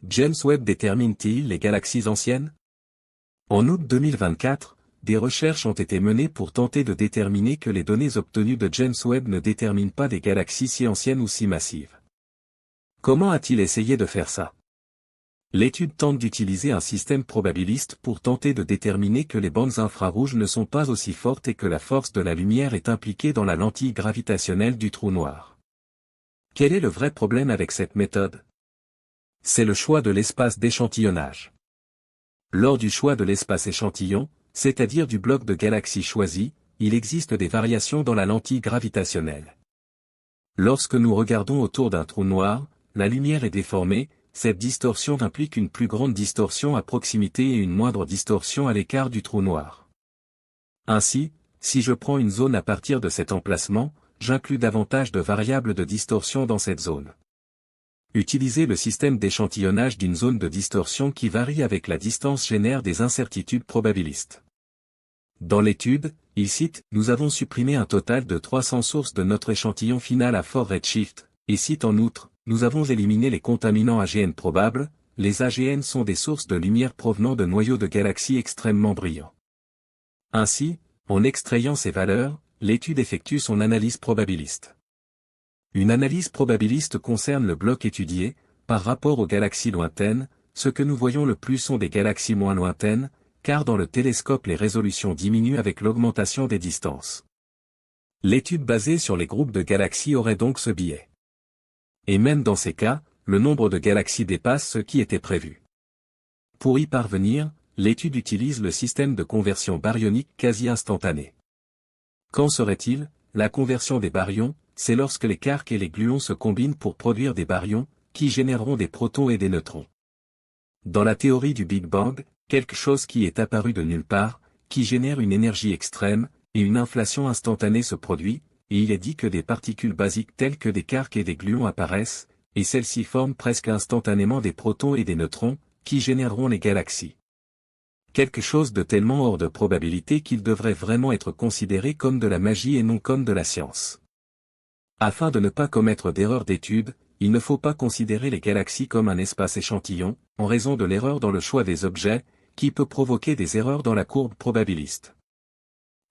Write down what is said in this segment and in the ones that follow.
James Webb détermine-t-il les galaxies anciennes? En août 2024, des recherches ont été menées pour tenter de déterminer que les données obtenues de James Webb ne déterminent pas des galaxies si anciennes ou si massives. Comment a-t-il essayé de faire ça? L'étude tente d'utiliser un système probabiliste pour tenter de déterminer que les bandes infrarouges ne sont pas aussi fortes et que la force de la lumière est impliquée dans la lentille gravitationnelle du trou noir. Quel est le vrai problème avec cette méthode? C'est le choix de l'espace d'échantillonnage. Lors du choix de l'espace échantillon, c'est-à-dire du bloc de galaxies choisi, il existe des variations dans la lentille gravitationnelle. Lorsque nous regardons autour d'un trou noir, la lumière est déformée, cette distorsion implique une plus grande distorsion à proximité et une moindre distorsion à l'écart du trou noir. Ainsi, si je prends une zone à partir de cet emplacement, j'inclus davantage de variables de distorsion dans cette zone. Utiliser le système d'échantillonnage d'une zone de distorsion qui varie avec la distance génère des incertitudes probabilistes. Dans l'étude, il cite « Nous avons supprimé un total de 300 sources de notre échantillon final à fort redshift », et cite en outre « Nous avons éliminé les contaminants AGN probables, les AGN sont des sources de lumière provenant de noyaux de galaxies extrêmement brillants. » Ainsi, en extrayant ces valeurs, l'étude effectue son analyse probabiliste. Une analyse probabiliste concerne le bloc étudié, par rapport aux galaxies lointaines, ce que nous voyons le plus sont des galaxies moins lointaines, car dans le télescope les résolutions diminuent avec l'augmentation des distances. L'étude basée sur les groupes de galaxies aurait donc ce biais. Et même dans ces cas, le nombre de galaxies dépasse ce qui était prévu. Pour y parvenir, l'étude utilise le système de conversion baryonique quasi instantané. Qu'en serait-il? La conversion des baryons, c'est lorsque les quarks et les gluons se combinent pour produire des baryons, qui généreront des protons et des neutrons. Dans la théorie du Big Bang, quelque chose qui est apparu de nulle part, qui génère une énergie extrême, et une inflation instantanée se produit, et il est dit que des particules basiques telles que des quarks et des gluons apparaissent, et celles-ci forment presque instantanément des protons et des neutrons, qui généreront les galaxies. Quelque chose de tellement hors de probabilité qu'il devrait vraiment être considéré comme de la magie et non comme de la science. Afin de ne pas commettre d'erreur d'étude, il ne faut pas considérer les galaxies comme un espace échantillon, en raison de l'erreur dans le choix des objets, qui peut provoquer des erreurs dans la courbe probabiliste.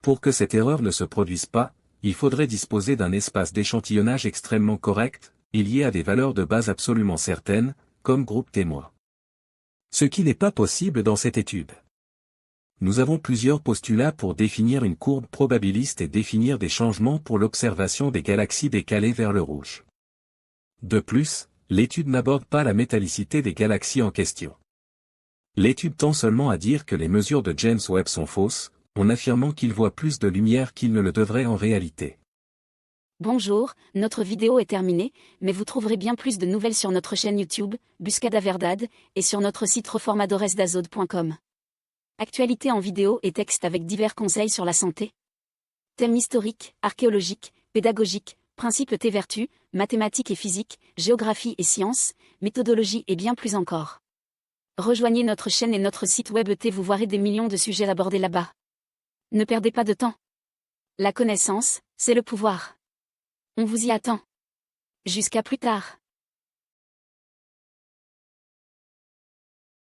Pour que cette erreur ne se produise pas, il faudrait disposer d'un espace d'échantillonnage extrêmement correct, et lié à des valeurs de base absolument certaines, comme groupe témoin. Ce qui n'est pas possible dans cette étude. Nous avons plusieurs postulats pour définir une courbe probabiliste et définir des changements pour l'observation des galaxies décalées vers le rouge. De plus, l'étude n'aborde pas la métallicité des galaxies en question. L'étude tend seulement à dire que les mesures de James Webb sont fausses, en affirmant qu'il voit plus de lumière qu'il ne le devrait en réalité. Bonjour, notre vidéo est terminée, mais vous trouverez bien plus de nouvelles sur notre chaîne YouTube, Buscada Verdad, et sur notre site reformadoresdazode.com. Actualité en vidéo et texte avec divers conseils sur la santé. Thèmes historiques, archéologiques, pédagogiques, principes T-vertus, mathématiques et physique, géographie et sciences, méthodologie et bien plus encore. Rejoignez notre chaîne et notre site web T, vous verrez des millions de sujets abordés là-bas. Ne perdez pas de temps. La connaissance, c'est le pouvoir. On vous y attend. Jusqu'à plus tard.